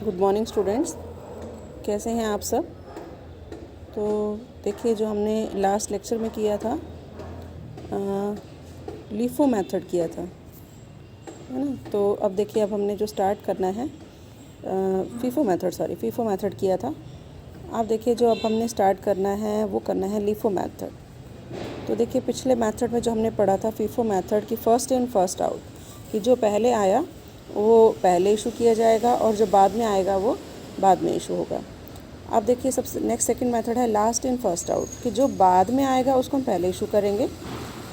Good morning students, कैसे हैं आप सब। तो देखिए, जो हमने लास्ट लेक्चर में किया था लीफो मेथड किया था, है ना। तो अब देखिए, अब हमने जो स्टार्ट करना है फीफो मेथड किया था। आप देखिए, जो अब हमने स्टार्ट करना है वो करना है लीफो मेथड। तो देखिए, पिछले मेथड में जो हमने पढ़ा था फीफो मेथड की फर्स्ट इन फर्स्ट आउट, कि जो पहले आया वो पहले इशू किया जाएगा और जो बाद में आएगा वो बाद में इशू होगा। अब देखिए, सबसे नेक्स्ट सेकंड मेथड है लास्ट इन फर्स्ट आउट, कि जो बाद में आएगा उसको हम पहले इशू करेंगे,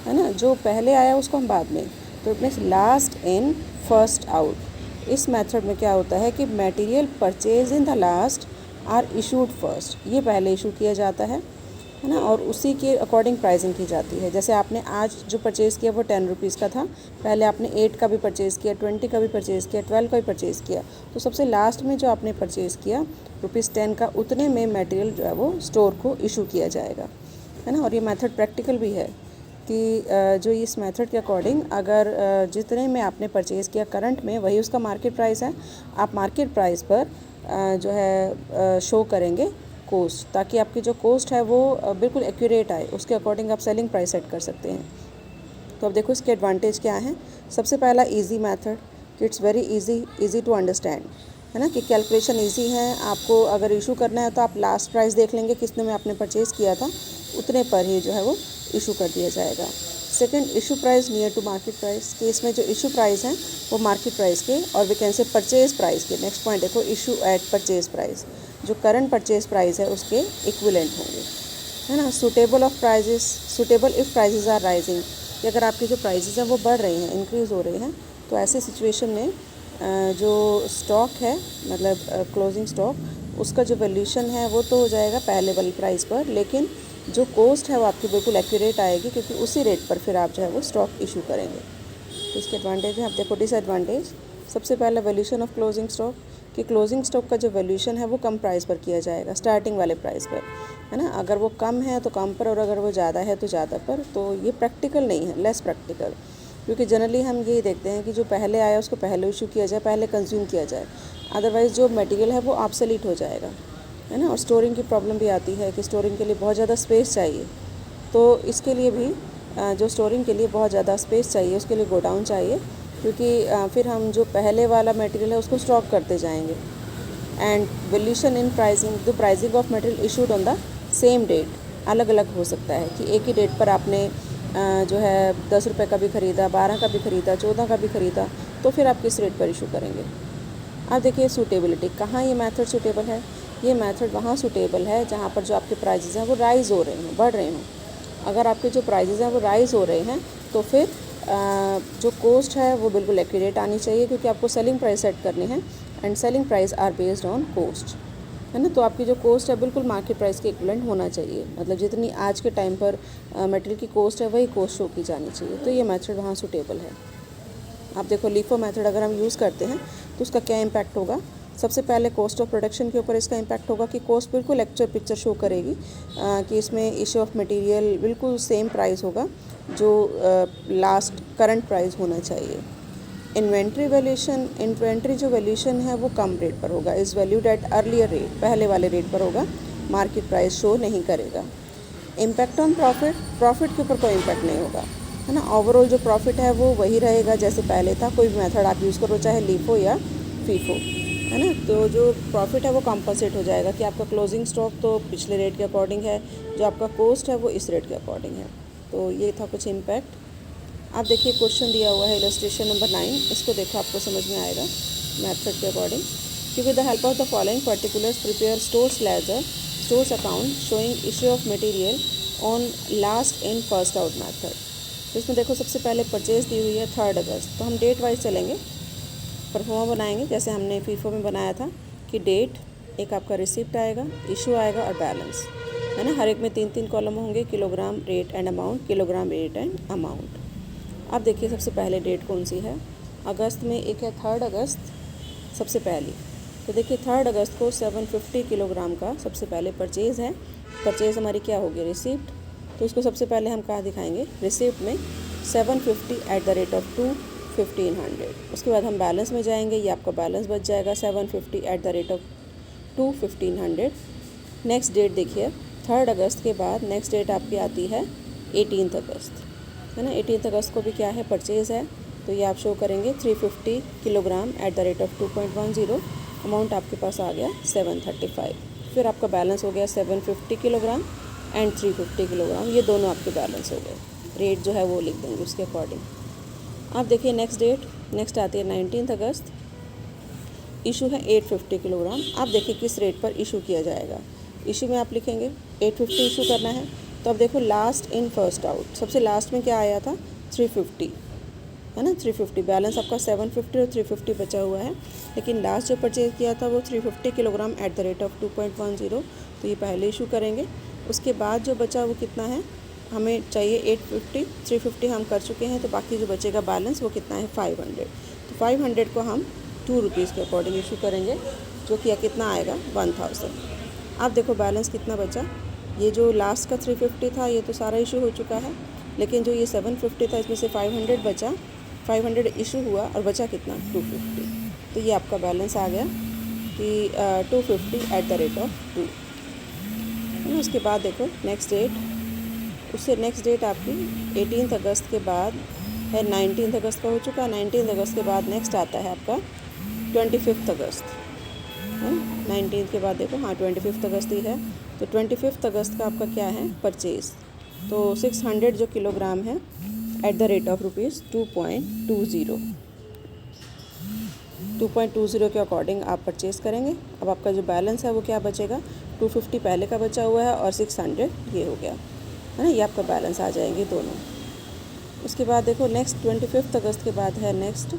है ना। जो पहले आया उसको हम बाद में। तो it means last in first out. इस मेथड में क्या होता है कि material purchase in the last are issued first, ये पहले इशू किया जाता है ना, और उसी के अकॉर्डिंग प्राइसिंग की जाती है। जैसे आपने आज जो परचेज़ किया वो 10 रुपीज़ का था, पहले आपने 8 का भी परचेज़ किया, 20 का भी परचेज़ किया, 12 का भी परचेज़ किया, तो सबसे लास्ट में जो आपने परचेज़ किया ₹10 का, उतने में मटेरियल जो है वो स्टोर को इशू किया जाएगा, है ना। और ये मेथड प्रैक्टिकल भी है कि जो इस मेथड के अकॉर्डिंग अगर जितने में आपने परचेज़ किया करंट में वही उसका मार्केट प्राइस है, आप मार्केट प्राइस पर जो है शो करेंगे कोस्ट, ताकि आपकी जो कोस्ट है वो बिल्कुल एक्यूरेट आए, उसके अकॉर्डिंग आप सेलिंग प्राइस सेट कर सकते हैं। तो अब देखो इसके एडवांटेज क्या हैं। सबसे पहला इजी मेथड, कि it's very easy to understand, है ना, कि कैलकुलेशन इजी है। आपको अगर इशू करना है तो आप लास्ट प्राइस देख लेंगे कितने में आपने परचेज़ किया था, उतने पर ही जो है वो इशू कर दिया जाएगा। Second, issue price near to market price, कि इसमें जो इशू प्राइस हैं वो मार्केट प्राइस के और वैकेंसी परचेज़ प्राइस के, नेक्स्ट पॉइंट देखो, इशू एट परचेज़ प्राइस, जो करंट परचेज़ प्राइस है उसके इक्विवेलेंट होंगे, है ना। Suitable if prices are rising, कि अगर आपकी जो प्राइजेज़ हैं वो बढ़ रही हैं, इंक्रीज़ हो रही हैं, तो ऐसे सिचुएशन में जो स्टॉक है, मतलब क्लोजिंग स्टॉक, उसका जो वैल्यूशन है वो तो हो जाएगा पहले वाली प्राइस पर, लेकिन जो कॉस्ट है वो आपकी बिल्कुल एक्यूरेट आएगी, क्योंकि उसी रेट पर फिर आप जो है वो स्टॉक इशू करेंगे। तो इसके एडवांटेज है। आप देखो डिसएडवांटेज, सबसे पहला वैल्यूशन ऑफ क्लोजिंग स्टॉक, कि क्लोजिंग स्टॉक का जो वैल्यूशन है वो कम प्राइस पर किया जाएगा, स्टार्टिंग वाले प्राइस पर, है ना। अगर वो कम है तो कम पर, और अगर वो ज़्यादा है तो ज़्यादा पर। तो ये प्रैक्टिकल नहीं है, लेस प्रैक्टिकल, क्योंकि जनरली हम यही देखते हैं कि जो पहले आया उसको पहले इशू किया जाए, पहले कंज्यूम किया जाए, अदरवाइज़ जो मटेरियल है वो ऑब्सोलीट हो जाएगा, है ना। और स्टोरिंग की प्रॉब्लम भी आती है कि स्टोरिंग के लिए बहुत ज़्यादा स्पेस चाहिए, तो इसके लिए भी जो स्टोरिंग के लिए बहुत ज़्यादा स्पेस चाहिए, उसके लिए गोडाउन चाहिए, क्योंकि फिर हम जो पहले वाला मटेरियल है उसको स्टॉक करते जाएंगे। And valuation in pricing, the pricing of material issued on the same date, अलग अलग हो सकता है कि एक ही डेट पर आपने जो है 10 रुपये का भी ख़रीदा, 12 का भी ख़रीदा, 14 का भी ख़रीदा, तो फिर आप किस रेट पर इशू करेंगे। अब देखिए सूटेबिलिटी, कहाँ ये मेथड सूटेबल है। ये मेथड वहाँ सूटेबल है जहाँ पर जो आपके प्राइजेज़ हैं वो राइज़ हो रहे हों, बढ़ रहे हों। अगर आपके जो प्राइजेज़ हैं वो राइज़ हो रहे हैं तो फिर जो कॉस्ट है वो बिल्कुल एक्यूरेट आनी चाहिए, क्योंकि आपको सेलिंग प्राइस सेट करनी है, and selling price are based on cost, है ना। तो आपकी जो कॉस्ट है बिल्कुल मार्केट प्राइस के इक्विवेलेंट होना चाहिए, मतलब जितनी आज के टाइम पर मटेरियल की कॉस्ट है वही कॉस्ट शो की जानी चाहिए। तो ये मेथड वहाँ सूटेबल है। आप देखो लीफो मेथड अगर हम यूज़ करते हैं तो उसका क्या इम्पैक्ट होगा। सबसे पहले कॉस्ट ऑफ प्रोडक्शन के ऊपर इसका इम्पैक्ट होगा, कि कॉस्ट बिल्कुल एक्चुअल पिक्चर शो करेगी, कि इसमें इशू ऑफ मटेरियल बिल्कुल सेम प्राइस होगा जो लास्ट करंट प्राइस होना चाहिए। इन्वेंट्री जो वैल्यूशन है वो कम रेट पर होगा, is valued at earlier rate, पहले वाले रेट पर होगा, मार्केट प्राइस शो नहीं करेगा। इम्पैक्ट ऑन प्रॉफिट के ऊपर कोई इम्पैक्ट नहीं होगा, है ना। ओवरऑल जो प्रॉफिट है वो वही रहेगा जैसे पहले था, कोई भी मेथड आप यूज़ करो, चाहे लीफो या फीफो, है ना। तो जो प्रॉफिट है वो कॉम्पनसेट हो जाएगा, कि आपका क्लोजिंग स्टॉक तो पिछले रेट के अकॉर्डिंग है, जो आपका कॉस्ट है वो इस रेट के अकॉर्डिंग है। तो ये था कुछ इम्पैक्ट। आप देखिए क्वेश्चन दिया हुआ है इलस्ट्रेशन नंबर 9, इसको देखो आपको समझ में आएगा मेथड के अकॉर्डिंग, कि with the help of the following particulars prepare stores account showing issue of material on last in first out method. तो इसमें देखो सबसे पहले परचेज़ दी हुई है 3 अगस्त, तो हम डेट वाइज चलेंगे, परफॉर्मा बनाएंगे जैसे हमने फीफो में बनाया था, कि डेट, एक आपका रिसिप्ट आएगा, इशू आएगा और बैलेंस, है ना। हर एक में 3-3 कॉलम होंगे, kilogram, rate and amount, kilogram, rate and amount. अब देखिए सबसे पहले डेट कौन सी है, अगस्त में एक है 3 अगस्त सबसे पहली। तो देखिए 3 अगस्त को 750 किलोग्राम का सबसे पहले परचेज़ है। परचेज़ हमारी क्या होगी, रिसिप्ट। तो इसको सबसे पहले हम कहाँ दिखाएंगे, रिसिप्ट में 750 @ 2 1500। उसके बाद हम बैलेंस में जाएंगे, ये आपका बैलेंस बच जाएगा 750 at the rate of two 1500। Next date देखिए 3 अगस्त के बाद नेक्स्ट डेट आपकी आती है 18 अगस्त, है ना। 18 अगस्त को भी क्या है, परचेज़ है, तो ये आप शो करेंगे 350 kilogram eight the rate of 2.10। Amount आपके पास आ गया 735। फिर आपका बैलेंस हो गया 750 किलोग्राम एंड 350 किलोग्राम, ये दोनों आपके बैलेंस हो गए। रेट जो है वो लिख देंगे उसके अकॉर्डिंग। आप देखिए नेक्स्ट डेट, नेक्स्ट आती है 19 अगस्त, इशू है 850 किलोग्राम। आप देखिए किस रेट पर इशू किया जाएगा। इशू में आप लिखेंगे 850 इशू करना है, तो अब देखो लास्ट इन फर्स्ट आउट, सबसे लास्ट में क्या आया था 350, है ना। 350 बैलेंस आपका 750 और 350 बचा हुआ है, लेकिन लास्ट जो परचेज किया था वो 350 kilogram eight the rate of 2.10, तो ये पहले इशू करेंगे। उसके बाद जो बचा वो कितना है, हमें चाहिए 850, 350 हम कर चुके हैं, तो बाकी जो बचेगा बैलेंस वो कितना है 500। तो 500 को हम 2 रुपीज़ के अकॉर्डिंग इशू करेंगे, जो कि कितना आएगा 1000। आप देखो बैलेंस कितना बचा, ये जो लास्ट का 350 था ये तो सारा इशू हो चुका है, लेकिन जो ये 750 था इसमें से 500 बचा, 500 इशू हुआ और बचा कितना 250। तो ये आपका बैलेंस आ गया कि 250 एट द रेट ऑफ 2। उसके बाद देखो नेक्स्ट डेट, उससे नेक्स्ट डेट आपकी 18 अगस्त के बाद है, 19 अगस्त का हो चुका है। 19 अगस्त के बाद नेक्स्ट आता है आपका 25 अगस्त, है। 19 के बाद देखो, हाँ 25 अगस्त ही है, तो 25 अगस्त का आपका क्या है परचेज़, तो 600 जो किलोग्राम है eight the rate of rupees 2.20 के अकॉर्डिंग आप परचेज़ करेंगे। अब आपका जो बैलेंस है वो क्या बचेगा, 250 पहले का बचा हुआ है और 600 ये हो गया, है ना। ये आपका बैलेंस आ जाएंगे दोनों। उसके बाद देखो नेक्स्ट 25 अगस्त के बाद है नेक्स्ट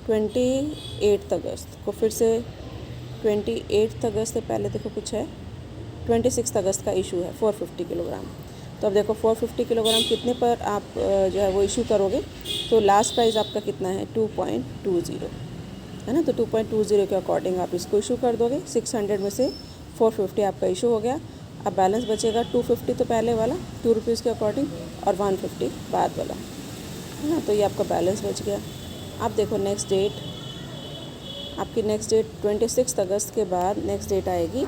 28 अगस्त को, फिर से 28 अगस्त से पहले देखो कुछ है, 26 अगस्त का इशू है 450 किलोग्राम। तो अब देखो 450 किलोग्राम कितने पर आप जो है वो इशू करोगे, तो लास्ट प्राइस आपका कितना है 2.20, है ना। तो 2.20 के अकॉर्डिंग आप इसको इशू कर दोगे। 600 में से 450 आपका इशू हो गया। अब बैलेंस बचेगा 250 तो पहले वाला 2 रुपीज़ के अकॉर्डिंग और 150 बाद वाला, है ना। तो ये आपका बैलेंस बच गया। आप देखो नेक्स्ट डेट, आपकी नेक्स्ट डेट 26 अगस्त के बाद नेक्स्ट डेट आएगी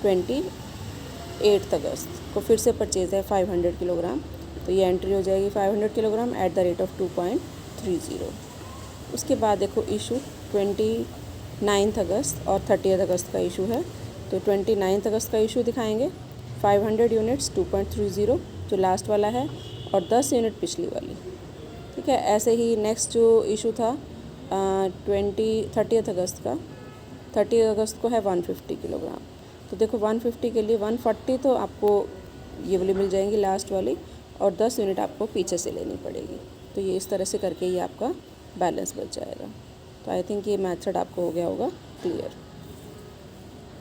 28 अगस्त को, फिर से परचेज़ है 500 किलोग्राम, तो ये एंट्री हो जाएगी 500 kilogram eight the rate of 2.30। उसके बाद देखो इशू 29 अगस्त और 30 अगस्त का इशू है, तो 29 अगस्त का इशू दिखाएंगे 500 यूनिट्स 2.30 जो लास्ट वाला है, और 10 यूनिट पिछली वाली, ठीक है। ऐसे ही नेक्स्ट जो इशू था 30 अगस्त का, 30 अगस्त को है 150 किलोग्राम। तो देखो 150 के लिए 140 तो आपको ये वाली मिल जाएंगी लास्ट वाली, और 10 यूनिट आपको पीछे से लेनी पड़ेगी। तो ये इस तरह से करके ये आपका बैलेंस बच जाएगा। तो आई थिंक ये मेथड आपको हो गया होगा क्लियर।